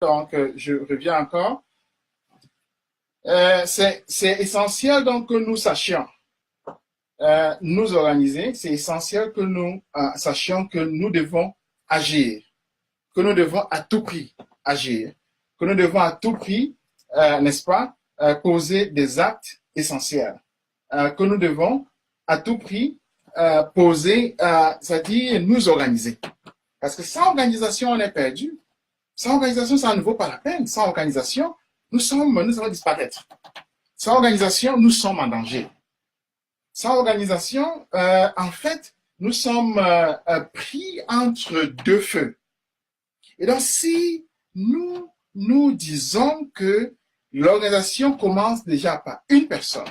Donc, je reviens encore. C'est essentiel donc que nous sachions nous organiser. C'est essentiel que nous sachions que nous devons agir, que nous devons à tout prix agir, que nous devons à tout prix, n'est-ce pas, poser des actes essentiels, que nous devons à tout prix poser, c'est-à-dire nous organiser. Parce que sans organisation, on est perdu. Sans organisation, ça ne vaut pas la peine. Sans organisation, nous allons disparaître. Sans organisation, nous sommes en danger. Sans organisation, en fait, nous sommes pris entre deux feux. Et donc, si nous disons que l'organisation commence déjà par une personne,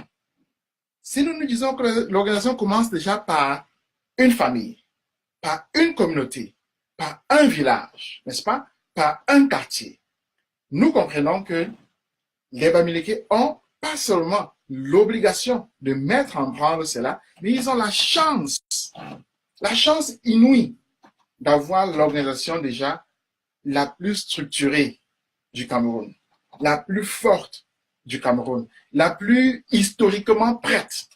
si nous disons que l'organisation commence déjà par une famille, par une communauté, par un village, n'est-ce pas, par un quartier, nous comprenons que les Bamileke ont pas seulement l'obligation de mettre en branle cela, mais ils ont la chance inouïe d'avoir l'organisation déjà la plus structurée du Cameroun, la plus forte du Cameroun, la plus historiquement prête.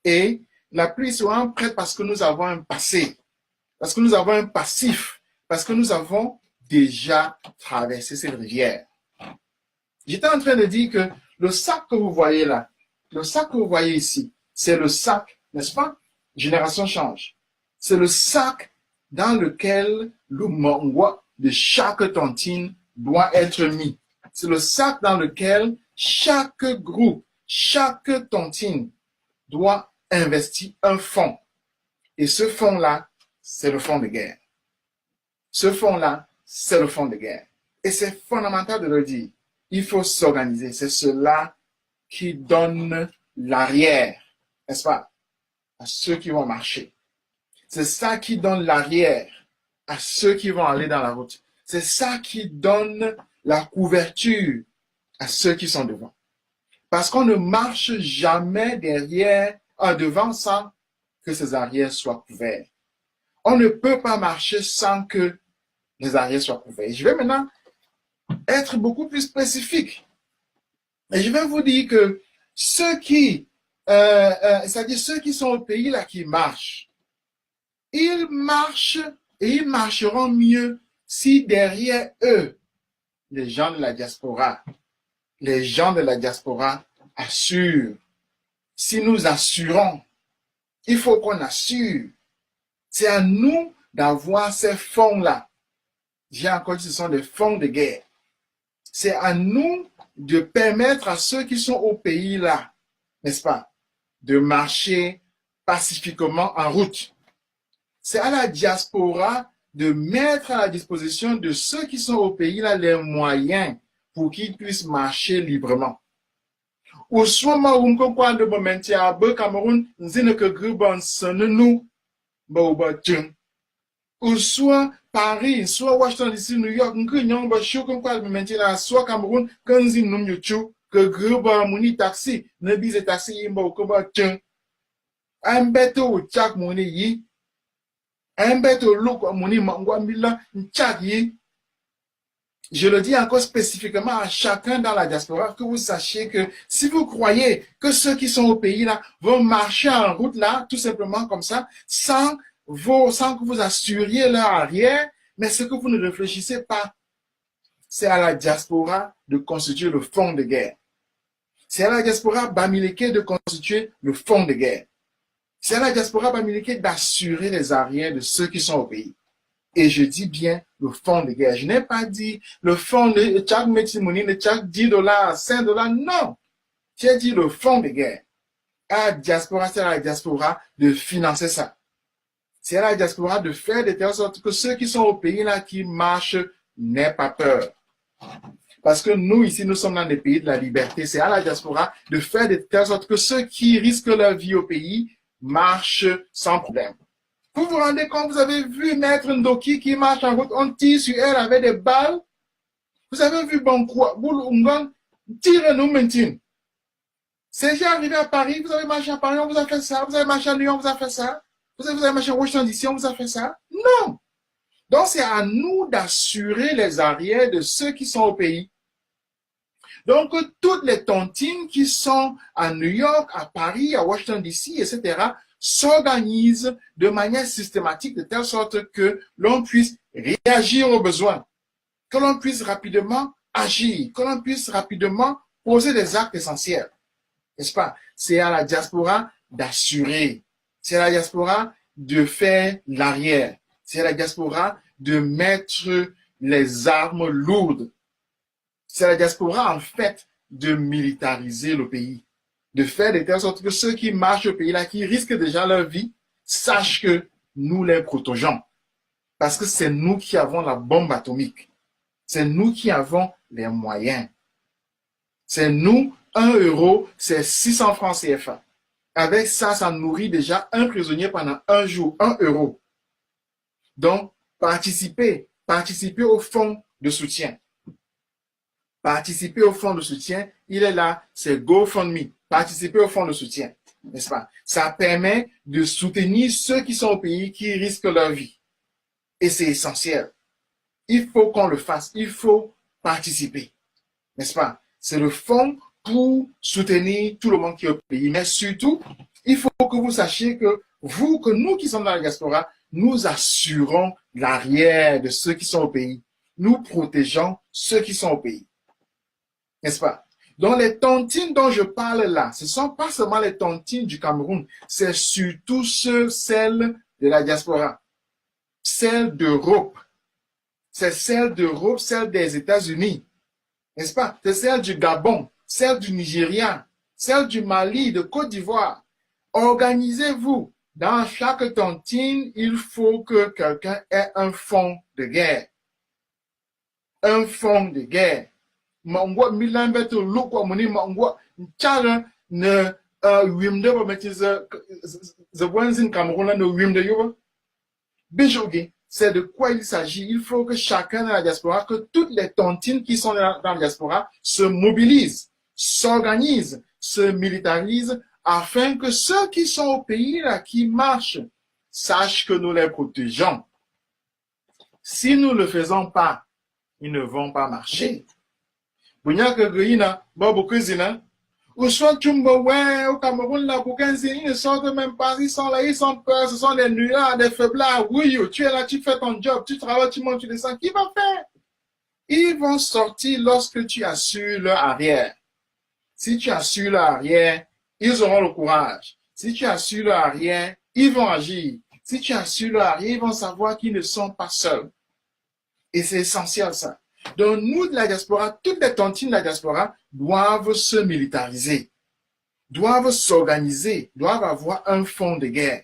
Et la plus historiquement prête parce que nous avons un passé, parce que nous avons un passif, parce que nous avons déjà traversé cette rivière. J'étais en train de dire que le sac que vous voyez là, le sac que vous voyez ici, c'est le sac, n'est-ce pas? Génération change. C'est le sac dans lequel le mangwa de chaque tontine doit être mis. C'est le sac dans lequel chaque groupe, chaque tontine doit investir un fonds. Et ce fonds-là, c'est le fonds de guerre. Ce fonds-là, c'est le fonds de guerre. Et c'est fondamental de le dire. Il faut s'organiser. C'est cela qui donne l'arrière, n'est-ce pas, à ceux qui vont marcher. C'est ça qui donne l'arrière à ceux qui vont aller dans la route. C'est ça qui donne la couverture à ceux qui sont devant. Parce qu'on ne marche jamais devant sans que ces arrières soient couverts. On ne peut pas marcher sans que les arrières soient couverts. Je vais maintenant être beaucoup plus spécifique. Et je vais vous dire que c'est-à-dire ceux qui sont au pays là qui marchent, ils marchent et ils marcheront mieux si derrière eux, les gens de la diaspora assurent. Si nous assurons, il faut qu'on assure. C'est à nous d'avoir ces fonds-là. J'ai encore dit, ce sont des fonds de guerre. C'est à nous de permettre à ceux qui sont au pays là, n'est-ce pas, de marcher pacifiquement en route. C'est à la diaspora de mettre à la disposition de ceux qui sont au pays là les moyens pour qu'ils puissent marcher librement. Ou soit ma de momentia be Cameroun nzine que griban nous ou soit Paris, soit Washington DC, New York, n'krinyong ba chou comme quoi maintenant soit Cameroun, kanzi num yuchu, que griba muni taxi, ne bise taxi yimba ou koba tchen. Un beto ou chak muni yi, un beto look muni mangwa mila, chak yi. Je le dis encore spécifiquement à chacun dans la diaspora, que vous sachiez que si vous croyez que ceux qui sont au pays là vont marcher en route là, tout simplement comme ça, sans que vous assuriez leur arrière, mais ce que vous ne réfléchissez pas, c'est à la diaspora de constituer le fonds de guerre. C'est à la diaspora Bamileke de constituer le fonds de guerre. C'est à la diaspora Bamileke d'assurer les arrières de ceux qui sont au pays. Et je dis bien le fonds de guerre. Je n'ai pas dit le fonds de chaque métimoni, de chaque $10, $5, non. J'ai dit le fonds de guerre. À la diaspora, c'est à la diaspora de financer ça. C'est à la diaspora de faire de telle sorte que ceux qui sont au pays là qui marchent n'aient pas peur. Parce que nous, ici, nous sommes dans des pays de la liberté. C'est à la diaspora de faire de telle sorte que ceux qui risquent leur vie au pays marchent sans problème. Vous vous rendez compte, vous avez vu Maître Ndoki qui marche en route, on tire sur elle avec des balles. Vous avez vu Bankoua, Boul Ungang, tire-nous maintenant. C'est déjà arrivé à Paris, vous avez marché à Paris, on vous a fait ça. Vous avez marché à Lyon, on vous a fait ça. Vous avez marché à Washington DC, on vous a fait ça. Non. Donc, c'est à nous d'assurer les arrières de ceux qui sont au pays. Donc, toutes les tontines qui sont à New York, à Paris, à Washington DC, etc., s'organisent de manière systématique de telle sorte que l'on puisse réagir aux besoins, que l'on puisse rapidement agir, que l'on puisse rapidement poser des actes essentiels. N'est-ce pas? C'est à la diaspora d'assurer. C'est à la diaspora de faire l'arrière. C'est à la diaspora de mettre les armes lourdes. C'est à la diaspora, en fait, de militariser le pays. De faire de telle sorte que ceux qui marchent au pays là, qui risquent déjà leur vie, sachent que nous les protégeons. Parce que c'est nous qui avons la bombe atomique. C'est nous qui avons les moyens. C'est nous, 1 euro, c'est 600 francs CFA. Avec ça, ça nourrit déjà un prisonnier pendant un jour, 1 euro. Donc, participez au fonds de soutien. Participez au fonds de soutien, il est là, c'est GoFundMe. Participez au fonds de soutien, n'est-ce pas? Ça permet de soutenir ceux qui sont au pays, qui risquent leur vie. Et c'est essentiel. Il faut qu'on le fasse, il faut participer, n'est-ce pas? C'est le fonds pour soutenir tout le monde qui est au pays. Mais surtout, il faut que vous sachiez que nous qui sommes dans la diaspora, nous assurons l'arrière de ceux qui sont au pays. Nous protégeons ceux qui sont au pays. N'est-ce pas? Donc, les tontines dont je parle là, ce ne sont pas seulement les tontines du Cameroun, c'est surtout celles de la diaspora, celles d'Europe. C'est celles d'Europe, celles des États-Unis. N'est-ce pas? C'est celles du Gabon, celles du Nigeria, celles du Mali, de Côte d'Ivoire. Organisez-vous. Dans chaque tontine, il faut que quelqu'un ait un fonds de guerre. Un fonds de guerre. Mangwa milambeto lukwa muni mangwa nchara ne wimde ba metize zebwanzin Cameroun ne wimde yoba. Bijogi, c'est de quoi il s'agit. Il faut que chacun dans la diaspora, que toutes les tontines qui sont dans la diaspora se mobilisent, s'organisent, se militarisent afin que ceux qui sont au pays là, qui marchent, sachent que nous les protégeons. Si nous ne le faisons pas, ils ne vont pas marcher. Bunyaka Guina, Bobo Kuzina, ou soit Chumbo, ouais, au Cameroun, là, pour 15 ils ne sortent même pas, ils sont là, ils sont peur, ce sont des nuages, des faiblards, oui, tu es là, tu fais ton job, tu travailles, tu montes, tu descends, qui va faire? Ils vont sortir lorsque tu assures leur arrière. Si tu assures leur arrière, ils auront le courage. Si tu assures leur arrière, ils vont agir. Si tu assures leur arrière, ils vont savoir qu'ils ne sont pas seuls. Et c'est essentiel, ça. Donc, nous, de la diaspora, toutes les tontines de la diaspora doivent se militariser, doivent s'organiser, doivent avoir un fonds de guerre,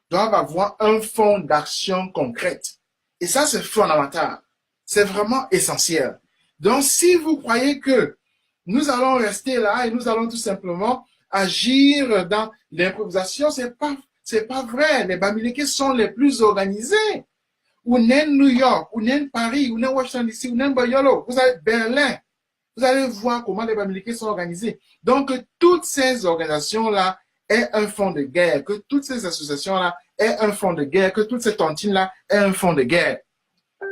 doivent avoir un fonds d'action concrète. Et ça, c'est fondamental. C'est vraiment essentiel. Donc, si vous croyez que nous allons rester là et nous allons tout simplement agir dans l'improvisation, c'est pas vrai. Les Bamileke sont les plus organisés. Ou même New York, ou même Paris, ou même Washington DC, ou même Bayolo, vous avez Berlin. Vous allez voir comment les Bamileke sont organisés. Donc, que toutes ces organisations-là aient un fonds de guerre, que toutes ces associations-là aient un fonds de guerre, que toutes ces tontines-là aient un fonds de guerre.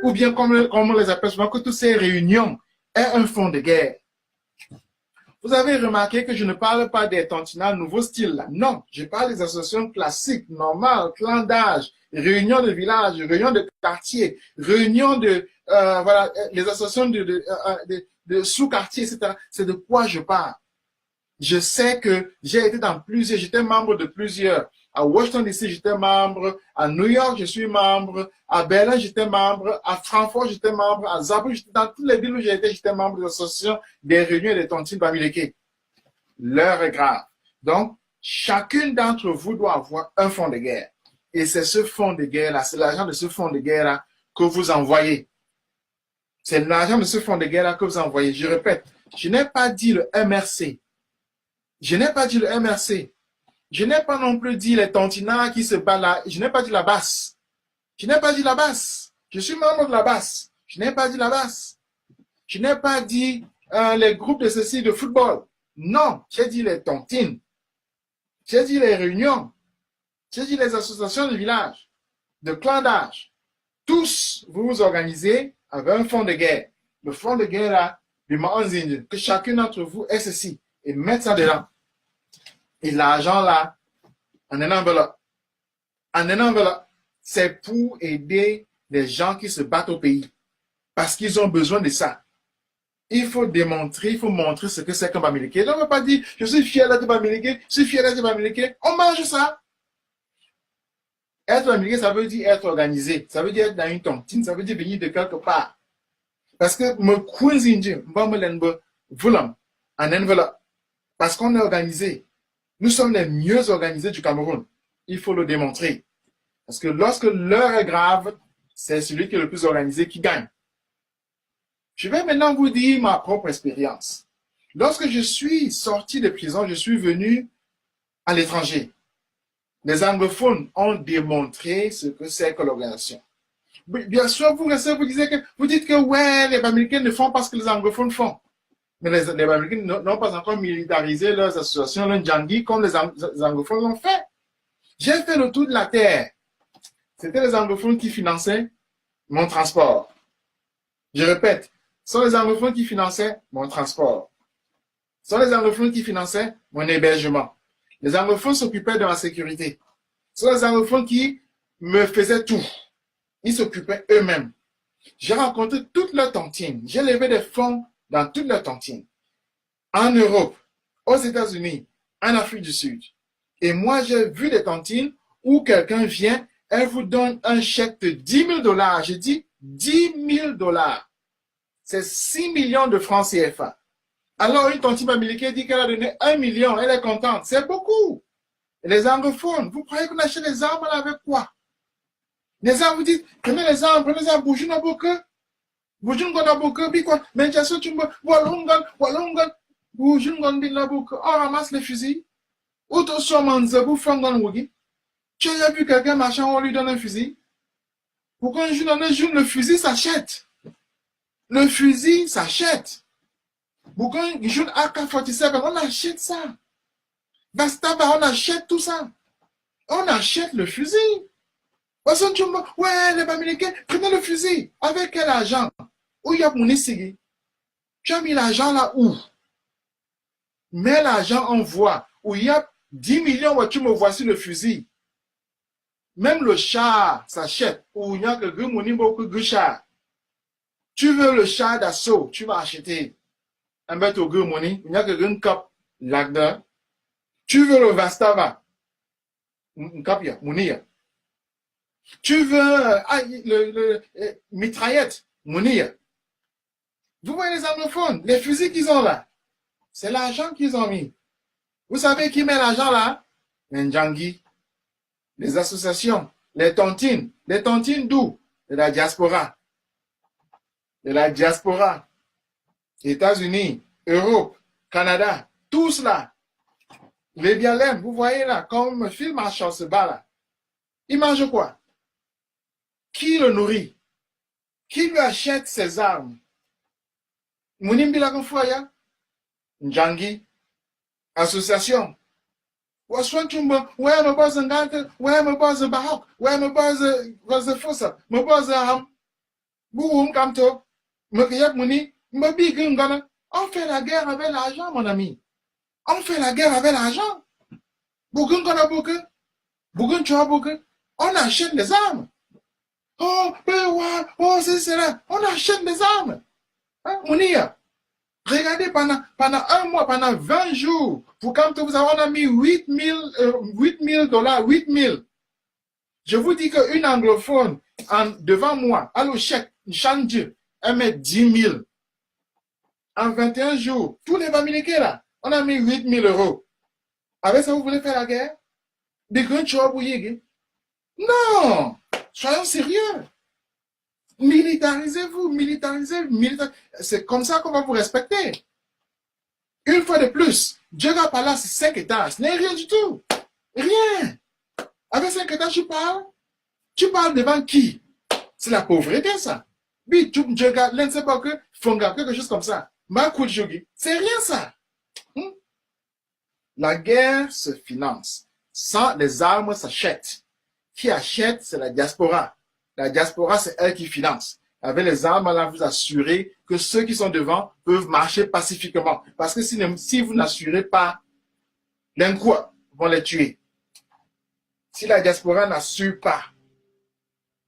Ou bien, comme on les appelle souvent, que toutes ces réunions aient un fonds de guerre. Vous avez remarqué que je ne parle pas des tantinats nouveau style là. Non, je parle des associations classiques, normales, clan d'âge, réunions de village, réunions de quartier, réunions de, voilà, les associations de sous-quartier, etc. C'est de quoi je parle. Je sais que j'ai été dans plusieurs, j'étais membre de plusieurs. À Washington DC, j'étais membre. À New York, je suis membre. À Berlin, j'étais membre. À Francfort, j'étais membre. À Zagreb, dans toutes les villes où j'ai été, j'étais membre de l'association des réunions et des tontines Bamileke. L'heure est grave. Donc, chacune d'entre vous doit avoir un fonds de guerre. Et c'est ce fonds de guerre-là, c'est l'argent de ce fonds de guerre-là que vous envoyez. C'est l'argent de ce fonds de guerre-là que vous envoyez. Je répète, je n'ai pas dit le MRC. Je n'ai pas dit le MRC. Je n'ai pas non plus dit les tantinats qui se battent là. Je n'ai pas dit la basse. Je n'ai pas dit la basse. Je suis membre de la basse. Je n'ai pas dit la basse. Je n'ai pas dit les groupes de ceci de football. Non, j'ai dit les tontines. J'ai dit les réunions. J'ai dit les associations de village, de clans d'âge. tous, vous vous organisez avec un fonds de guerre. Le fonds de guerre, là, que chacun d'entre vous ait ceci et mettre ça dedans. Et l'argent, là, en une enveloppe. En une enveloppe. C'est pour aider les gens qui se battent au pays. Parce qu'ils ont besoin de ça. Il faut démontrer, il faut montrer ce que c'est qu'un Bamileke. On ne peut pas dire, je suis fier d'être Bamileke, je suis fier d'être Bamileke. On mange ça. Être Bamileke, ça veut dire être organisé. Ça veut dire être dans une tontine. Ça veut dire venir de quelque part. Parce que me coinzinje, en enveloppe. Parce qu'on est organisé. Nous sommes les mieux organisés du Cameroun. Il faut le démontrer. Parce que lorsque l'heure est grave, c'est celui qui est le plus organisé qui gagne. Je vais maintenant vous dire ma propre expérience. Lorsque je suis sorti de prison, je suis venu à l'étranger. Les anglophones ont démontré ce que c'est que l'organisation. Bien sûr, vous dites que ouais, les Américains ne font pas ce que les anglophones font. Mais les Américains n'ont pas encore militarisé leurs associations, le Ndjangi, comme les anglophones l'ont fait. J'ai fait le tour de la terre. C'était les anglophones qui finançaient mon transport. Je répète, ce sont les anglophones qui finançaient mon transport. Ce sont les anglophones qui finançaient mon hébergement. Les anglophones s'occupaient de ma sécurité. Ce sont les anglophones qui me faisaient tout. Ils s'occupaient eux-mêmes. J'ai rencontré toutes leurs tontines. J'ai levé des fonds dans toutes leurs tontines. En Europe, aux États-Unis, en Afrique du Sud. Et moi, j'ai vu des tontines où quelqu'un vient, elle vous donne un chèque de 10 000 $. J'ai dit 10 000 $. C'est 6 millions de francs CFA. Alors, une tontine Bamileke dit qu'elle a donné 1 million. Elle est contente. C'est beaucoup. Et les anglophones, vous croyez qu'on achète les armes avec quoi? Les armes, vous dites, prenez les armes, bougez dans beaucoup. Bougez dans beaucoup, puis quoi? Mais j'ai sauté, walungan, bougez dans beaucoup. On ramasse les fusils. Ou tout sur Manzabou, Fangan Wogi. Tu as vu quelqu'un marchant, on lui donne un fusil. Pourquoi un jour dans un jour, le fusil s'achète? Le fusil s'achète. Pourquoi un jour AK-47, on achète ça. Bastaba, on achète tout ça. On achète le fusil. Ouais, les Américains, prenez le fusil. Avec quel argent? Où il y a mon essai? Tu as mis l'argent là où? Mets l'argent en voie. Où il y a 10 millions, tu me vois sur le fusil. Même le char s'achète. Où il y a que char. Tu veux le char d'assaut, tu vas acheter. Un bête au il y a que un cap là-dedans. Tu veux le Vastava. Un cap, il y a, Mounia. Tu veux le mitraillette, Mounia. Vous voyez les anglophones, les fusils qu'ils ont là. C'est l'argent qu'ils ont mis. Vous savez qui met l'argent là? Les Ndjangi, les associations, les tontines. Les tontines d'où? De la diaspora. De la diaspora. États-Unis, Europe, Canada, tous là. Les Bialem, vous voyez là, comme Phil Marshall se bat là. Il mange quoi? Qui le nourrit? Qui lui achète ses armes? Mounimbila Konfoya? Ndjangi? Association? Waswantumba, ouais, me base Ngante, ouais, me base Bahok, ouais, me base Fossa, me base Ham. Bouhoum Kamto, me Kayak Mouni, me Big Ngana. On fait la guerre avec l'argent, mon ami. On fait la guerre avec l'argent. Bougun Gana Bouke, Bougun Chua Bouke. On achète des armes. Oh, c'est là. On achète des armes. Hein, Mounia. Regardez pendant un mois, pendant 20 jours, pour quand vous avez, on a mis 8 000 $, 8 000. Je vous dis qu'une anglophone, devant moi, à le chèque, Chandieu, elle met 10 000. En 21 jours, tous les Bamileke là, on a mis 8 000 €. Avec ça, vous voulez faire la guerre? Des grands choix pour y. Non! Soyons sérieux. Militarisez-vous, c'est comme ça qu'on va vous respecter. Une fois de plus, Djega Palace, 5 étages, ce n'est rien du tout. Rien. Avec 5 étages, tu parles devant qui? C'est la pauvreté, ça. Oui, tu Djega, l'enseigne que Fonga, quelque chose comme ça. C'est rien, ça. La guerre se finance. Sans les armes s'achètent. Qui achète, c'est la diaspora. La diaspora, c'est elle qui finance. Avec les armes, là, vous assurez que ceux qui sont devant peuvent marcher pacifiquement. Parce que si vous n'assurez pas, les quoi vont les tuer. Si la diaspora n'assure pas,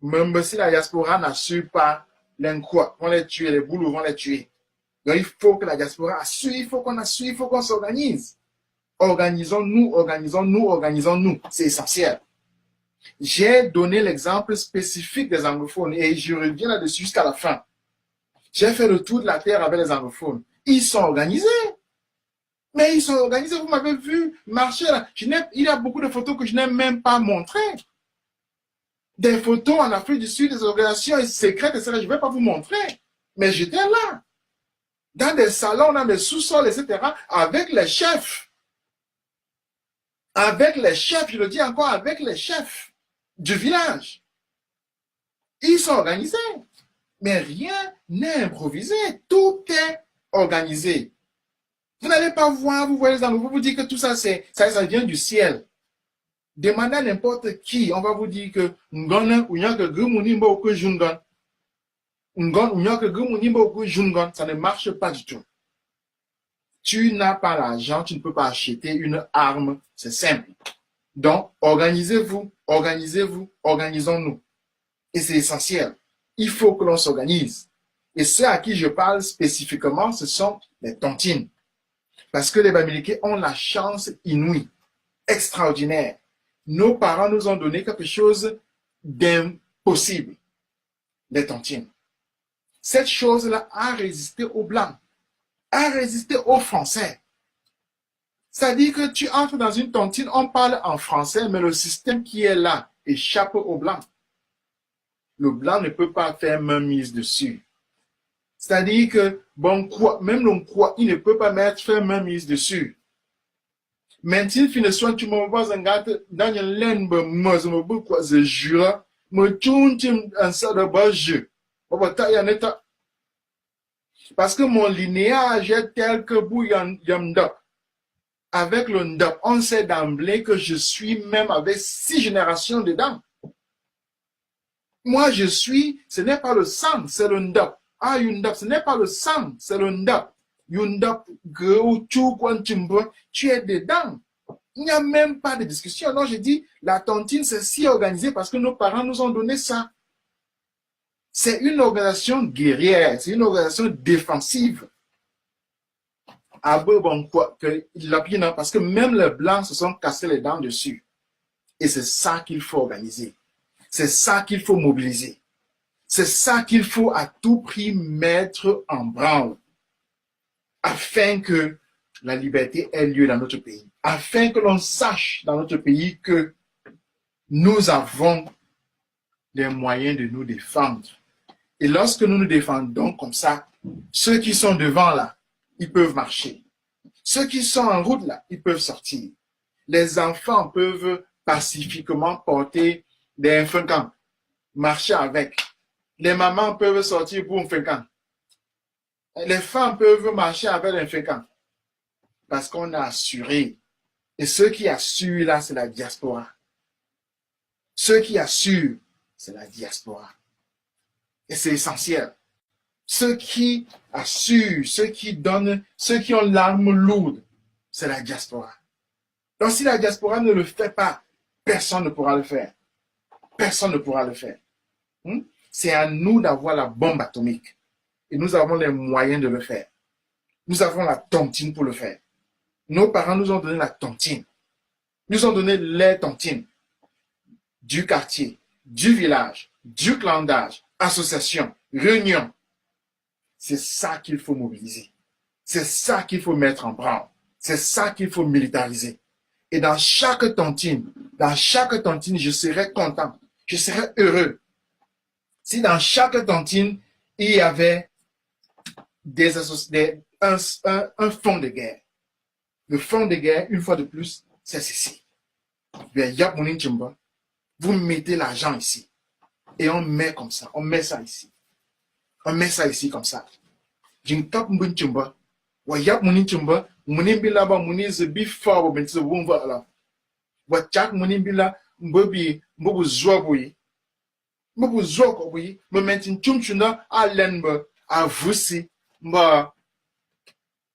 même si la diaspora n'assure pas, les quoi vont les tuer, les boulots vont les tuer. Donc, il faut que la diaspora assure, il faut qu'on assure, il faut qu'on s'organise. Organisons-nous, organisons-nous, organisons-nous. C'est essentiel. J'ai donné l'exemple spécifique des anglophones et je reviens là-dessus jusqu'à la fin. J'ai fait le tour de la terre avec les anglophones. Ils sont organisés. Mais ils sont organisés, vous m'avez vu marcher là. Il y a beaucoup de photos que je n'ai même pas montrées. Des photos en Afrique du Sud, des organisations secrètes, etc. Je ne vais pas vous montrer. Mais j'étais là. Dans des salons, dans des sous-sols, etc. Avec les chefs. Avec les chefs, je le dis encore, avec les chefs du village. Ils sont organisés. Mais rien n'est improvisé. Tout est organisé. Vous n'allez pas voir, vous voyez dans le vous dire que tout ça, ça vient du ciel. Demandez à n'importe qui, on va vous dire que ça ne marche pas du tout. Tu n'as pas l'argent, tu ne peux pas acheter une arme, c'est simple. Donc, organisez-vous, organisez-vous, organisons-nous. Et c'est essentiel. Il faut que l'on s'organise. Et ceux à qui je parle spécifiquement, ce sont les tontines. Parce que les Bamileke ont la chance inouïe, extraordinaire. Nos parents nous ont donné quelque chose d'impossible, les tontines. Cette chose-là a résisté aux Blancs, a résisté aux Français. C'est-à-dire que tu entres dans une tontine, on parle en français, mais le système qui est là échappe aux Blancs. Le Blanc ne peut pas faire main mise dessus. C'est-à-dire que, bon, même le quoi, il ne peut pas faire main mise dessus. Maintenant, finalement, tu me vois un gars dans une laine, moi, je me dis quoi, je jure, me tourne un ça de bas jeu. Parce que mon linéage est tel que Bouyandop. Avec le Ndop, on sait d'emblée que je suis même avec 6 générations dedans. Moi, ce n'est pas le sang, c'est le Ndop. Ah, Yundop, ce n'est pas le sang, c'est le Ndop. Yundop, tu es dedans. Il n'y a même pas de discussion. Non, j'ai dit, la tontine, c'est si organisé parce que nos parents nous ont donné ça. C'est une organisation guerrière, c'est une organisation défensive. Parce que même les Blancs se sont cassés les dents dessus. Et c'est ça qu'il faut organiser. C'est ça qu'il faut mobiliser. C'est ça qu'il faut à tout prix mettre en branle. Afin que la liberté ait lieu dans notre pays. Afin que l'on sache dans notre pays que nous avons les moyens de nous défendre. Et lorsque nous nous défendons comme ça, ceux qui sont devant là, ils peuvent marcher. Ceux qui sont en route là, ils peuvent sortir. Les enfants peuvent pacifiquement porter des fréquents, marcher avec. Les mamans peuvent sortir pour un fréquent. Les femmes peuvent marcher avec un fréquent. Parce qu'on a assuré. Et ceux qui assurent là, c'est la diaspora. Ceux qui assurent, c'est la diaspora. Et c'est essentiel. Ceux qui assurent, ceux qui donnent, ceux qui ont l'arme lourde, c'est la diaspora. Donc si la diaspora ne le fait pas, personne ne pourra le faire. Personne ne pourra le faire. C'est à nous d'avoir la bombe atomique. Et nous avons les moyens de le faire. Nous avons la tontine pour le faire. Nos parents nous ont donné la tontine. Nous ont donné les tontines du quartier, du village, du clandage, association, réunion. C'est ça qu'il faut mobiliser. C'est ça qu'il faut mettre en branle. C'est ça qu'il faut militariser. Et dans chaque tontine, je serais content. Je serais heureux. Si dans chaque tontine, il y avait un fond de guerre. Le fond de guerre, une fois de plus, c'est ceci. Vous mettez l'argent ici. Et on met comme ça. On met ça ici. On met ça ici comme ça. Jinkap mbunchumba. Wayap muninchumba. Munimbila ba munize before wabentize wumva. Wachak munimbila mbobi mbobu zwabuyi. me bu zok oui me mentin chumchuna a lenbe a vusi mba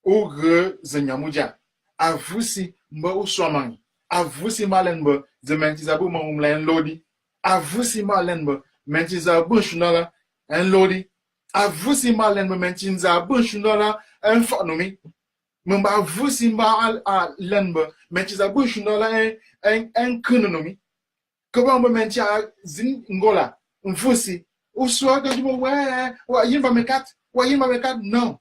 ogre zanyamuja a vusi mba uswamang a vusi malenbe ze mentizabu ma umlen lodi a vusi malenbe mentizabu shunala en lodi a vusi malenbe mentizabu shunala en fanomi mba vusi mba a lenbe mentizabu shunala en kunonomi Comment me mentia zin ngola mfusi uswa de jumo wa yimba mekat non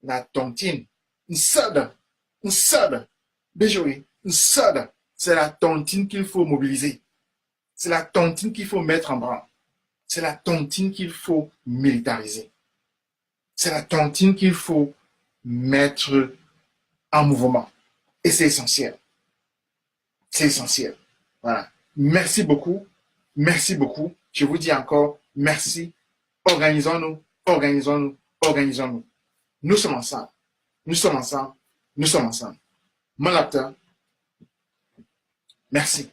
la tontine une déjouer une c'est la tontine qu'il faut mobiliser c'est la tontine qu'il faut mettre en branle c'est la tontine qu'il faut militariser c'est la tontine qu'il faut mettre en mouvement et c'est essentiel voilà. Merci beaucoup. Merci beaucoup. Je vous dis encore merci. Organisons-nous. Nous sommes ensemble. Mon acteur. Merci.